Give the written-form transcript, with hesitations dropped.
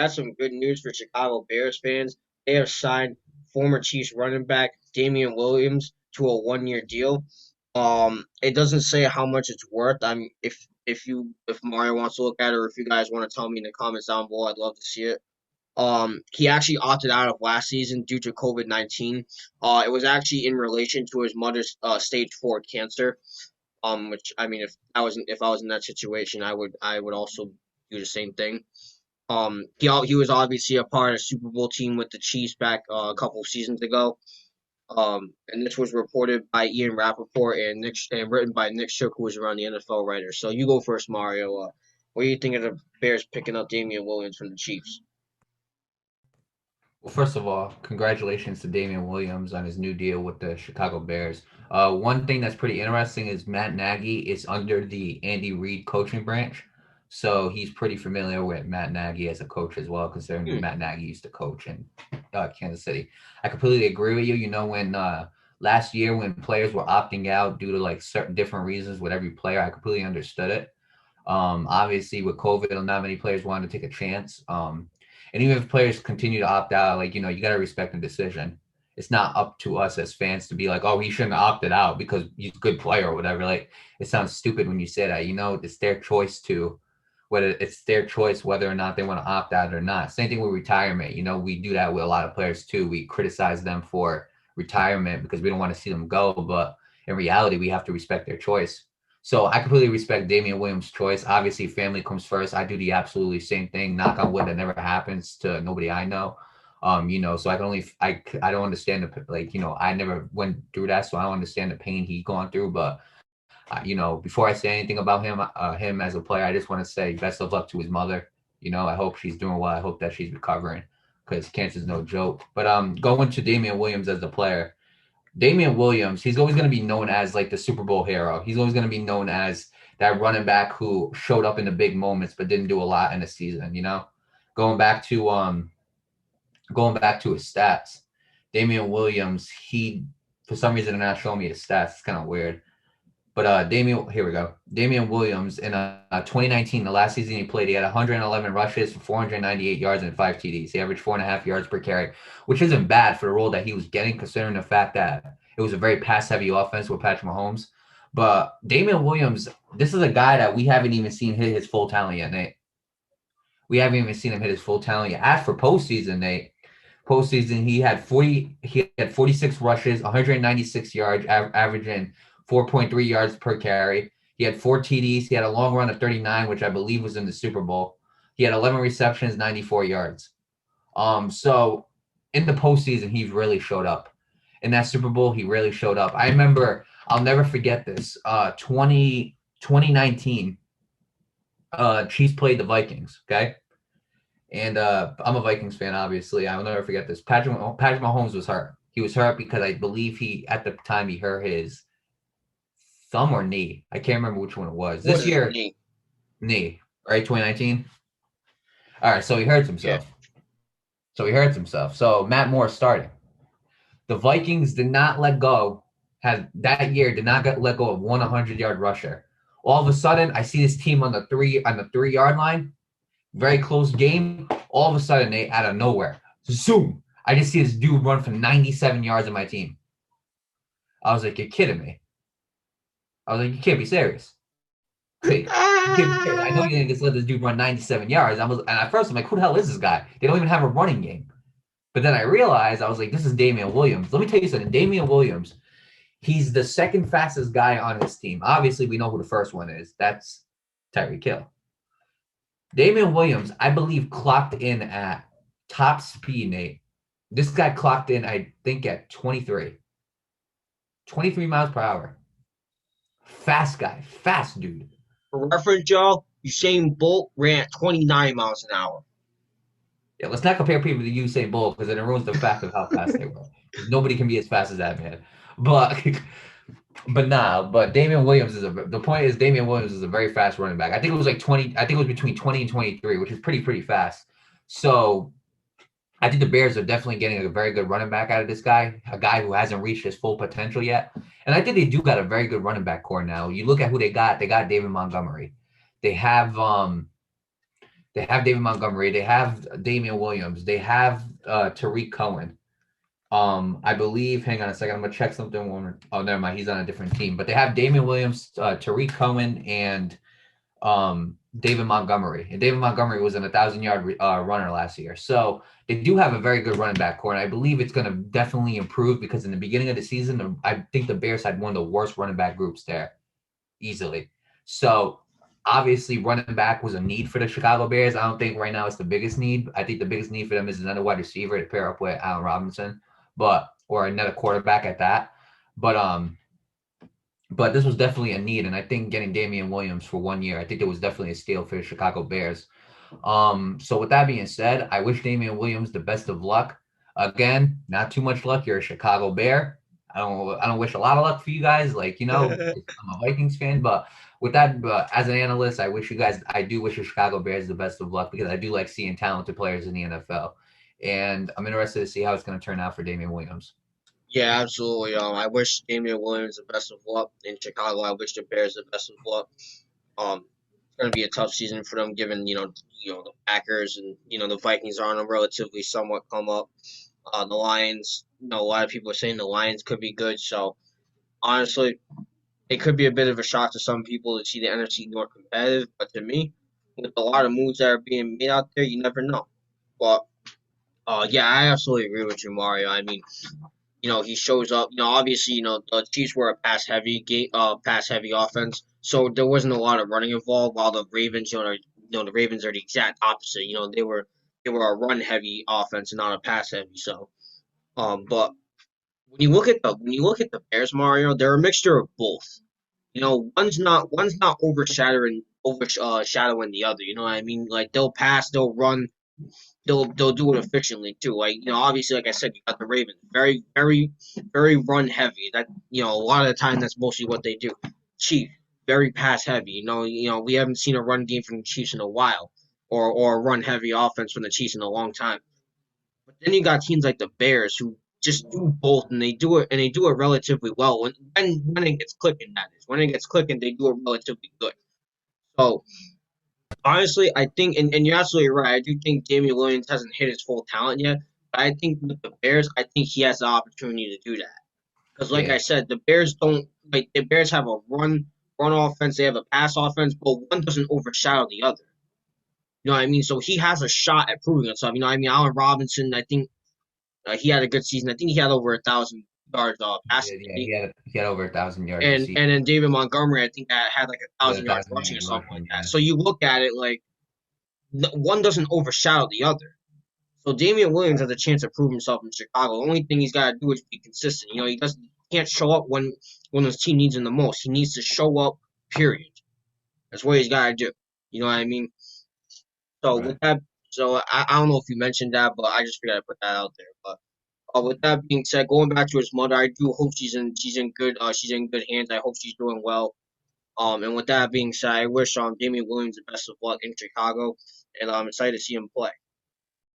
got some good news for Chicago Bears fans. They have signed former Chiefs running back Damien Williams to a 1 year deal. It doesn't say how much it's worth. If Mario wants to look at it, or if you guys want to tell me in the comments down below, I'd love to see it. He actually opted out of last season due to COVID-19. It was actually in relation to his mother's stage 4 cancer. Which I mean, if I was in that situation, I would also do the same thing. He was obviously a part of the Super Bowl team with the Chiefs back a couple of seasons ago. And this was reported by Ian Rappaport and written by Nick Shook, who was around the NFL writer. So you go first, Mario. What do you think of the Bears picking up Damian Williams from the Chiefs? Well, first of all, congratulations to Damien Williams on his new deal with the Chicago Bears. One thing that's pretty interesting is Matt Nagy is under the Andy Reid coaching branch. So he's pretty familiar with Matt Nagy as a coach as well, considering Hmm. Matt Nagy used to coach in Kansas City. I completely agree with you. You know, when last year when players were opting out due to like certain different reasons with every player, I completely understood it. Obviously, with COVID, not many players wanted to take a chance. And even if players continue to opt out, like, you got to respect the decision. It's not up to us as fans to be like, oh, he shouldn't have opted out because he's a good player or whatever. Like, it sounds stupid when you say that. It's their choice whether or not they want to opt out or not. Same thing with retirement. We do that with a lot of players too. We criticize them for retirement because we don't want to see them go. But in reality, we have to respect their choice. So I completely respect Damian Williams' choice. Obviously, family comes first. I do the absolutely same thing. Knock on wood, that never happens to nobody I know. So I don't understand I never went through that, so I don't understand the pain he gone through. But before I say anything about him as a player, I just want to say best of luck to his mother. I hope she's doing well. I hope that she's recovering because cancer is no joke. But going to Damian Williams as a player, Damien Williams, he's always going to be known as like the Super Bowl hero. He's always going to be known as that running back who showed up in the big moments but didn't do a lot in the season. Going back to his stats, Damien Williams, he for some reason they're not showing me his stats. It's kind of weird. But here we go. Damien Williams in 2019, the last season he played, he had 111 rushes for 498 yards and 5 TDs. He averaged 4.5 yards per carry, which isn't bad for the role that he was getting, considering the fact that it was a very pass-heavy offense with Patrick Mahomes. But Damien Williams, this is a guy that we haven't even seen hit his full talent yet, Nate. We haven't even seen him hit his full talent yet. As for postseason, Nate, he had 46 rushes, 196 yards, averaging 4.3 yards per carry. He had 4 TDs. He had a long run of 39, which I believe was in the Super Bowl. He had 11 receptions, 94 yards. So in the postseason, he really showed up. In that Super Bowl, he really showed up. I remember, I'll never forget this. 2019, Chiefs played the Vikings, okay? And I'm a Vikings fan, obviously. I will never forget this. Patrick Mahomes was hurt. He was hurt because I believe at the time, he hurt his thumb or knee. I can't remember which one it was. What This is year, knee? knee, right? 2019. All right, so he hurts Yeah. himself. So Matt Moore starting. The Vikings did not let go. That year did not let go of 100-yard rusher. All of a sudden, I see this team on the 3-yard line. Very close game. All of a sudden, they out of nowhere, zoom! I just see this dude run for 97 yards in my team. I was like, "You're kidding me!" I was like, "You can't be serious." Wait, you can't be serious. I know you didn't just let this dude run 97 yards. And at first, I'm like, "Who the hell is this guy?" They don't even have a running game. But then I realized I was like, "This is Damien Williams." Let me tell you something. Damien Williams, he's the second fastest guy on his team. Obviously, we know who the first one is. That's Tyreek Hill. Damien Williams, I believe, clocked in at top speed, Nate. This guy clocked in, I think, at 23. 23 miles per hour. Fast guy. Fast dude. For reference, y'all, Usain Bolt ran at 29 miles an hour. Yeah, let's not compare people to Usain Bolt because then it ruins the fact of how fast they were. Nobody can be as fast as that man. But but Damian Williams the point is Damian Williams is a very fast running back. I think it was like 20, I think it was between 20 and 23, which is pretty fast. So I think the Bears are definitely getting a very good running back out of this guy, a guy who hasn't reached his full potential yet. And I think they do got a very good running back core now. You look at who they got David Montgomery. They have They have David Montgomery. They have Damien Williams. They have Tariq Cohen. I believe. Hang on a second. I'm gonna check something. Oh, never mind. He's on a different team. But they have Damien Williams, Tariq Cohen, and David Montgomery. And David Montgomery was an 1,000-yard runner last year. So they do have a very good running back core. And I believe it's going to definitely improve because in the beginning of the season, I think the Bears had one of the worst running back groups there easily. So obviously, running back was a need for the Chicago Bears. I don't think right now it's the biggest need. I think the biggest need for them is another wide receiver to pair up with Allen Robinson, or another quarterback at that. But but this was definitely a need, and I think getting Damien Williams for 1 year, I think it was definitely a steal for the Chicago Bears. So with that being said, I wish Damien Williams the best of luck. Again, not too much luck. You're a Chicago Bear. I don't wish a lot of luck for you guys. Like, I'm a Vikings fan, but with that, as an analyst, I do wish the Chicago Bears the best of luck because I do like seeing talented players in the NFL, and I'm interested to see how it's going to turn out for Damien Williams. Yeah, absolutely. I wish Damien Williams the best of luck in Chicago. I wish the Bears the best of luck. It's going to be a tough season for them, given the Packers and the Vikings are on a relatively somewhat come up. The Lions, a lot of people are saying the Lions could be good. So honestly, it could be a bit of a shock to some people to see the NFC North competitive. But to me, with a lot of moves that are being made out there, you never know. But yeah, I absolutely agree with you, Mario. I mean, he shows up. Obviously, the Chiefs were a pass heavy offense, so there wasn't a lot of running involved. While the Ravens, the Ravens are the exact opposite. They were a run heavy offense and not a pass heavy. So, but when you look at the Bears, Mario, they're a mixture of both. One's not overshadowing the other. You know what I mean? Like they'll pass, they'll run, they'll do it efficiently too. Like obviously, like I said, you got the Ravens, very very very run heavy. That a lot of the time that's mostly what they do. Chiefs, very pass heavy. We haven't seen a run game from the Chiefs in a while, or a run heavy offense from the Chiefs in a long time. But then you got teams like the Bears who just do both, and they do it relatively well when it gets clicking. That is, when it gets clicking, they do it relatively good. So honestly, I think, and you're absolutely right. I do think Damien Williams hasn't hit his full talent yet. But I think with the Bears, I think he has the opportunity to do that. Because, like I Yeah, said, the Bears don't like the Bears have a run offense. They have a pass offense, but one doesn't overshadow the other. You know what I mean? So he has a shot at proving himself. Allen Robinson, I think he had a good season. I think he had over 1,000 yards he passing. did. Yeah, he had over 1,000 yards this And season. then David Montgomery, I think that had like a The 1,000 yards thousand rushing or yard something like rushing. that. Yeah, So you look at it like one doesn't overshadow the other. So Damian Williams has a chance to prove himself in Chicago. The only thing he's got to do is be consistent. He can't show up when his team needs him the most. He needs to show up. Period. That's what he's got to do. You know what I mean? So right. with that, I don't know if you mentioned that, but I just figured I'd put that out there. But with that being said, going back to his mother, I do hope she's in good hands. I hope she's doing well. And with that being said, I wish Damian Williams the best of luck in Chicago, and I'm excited to see him play.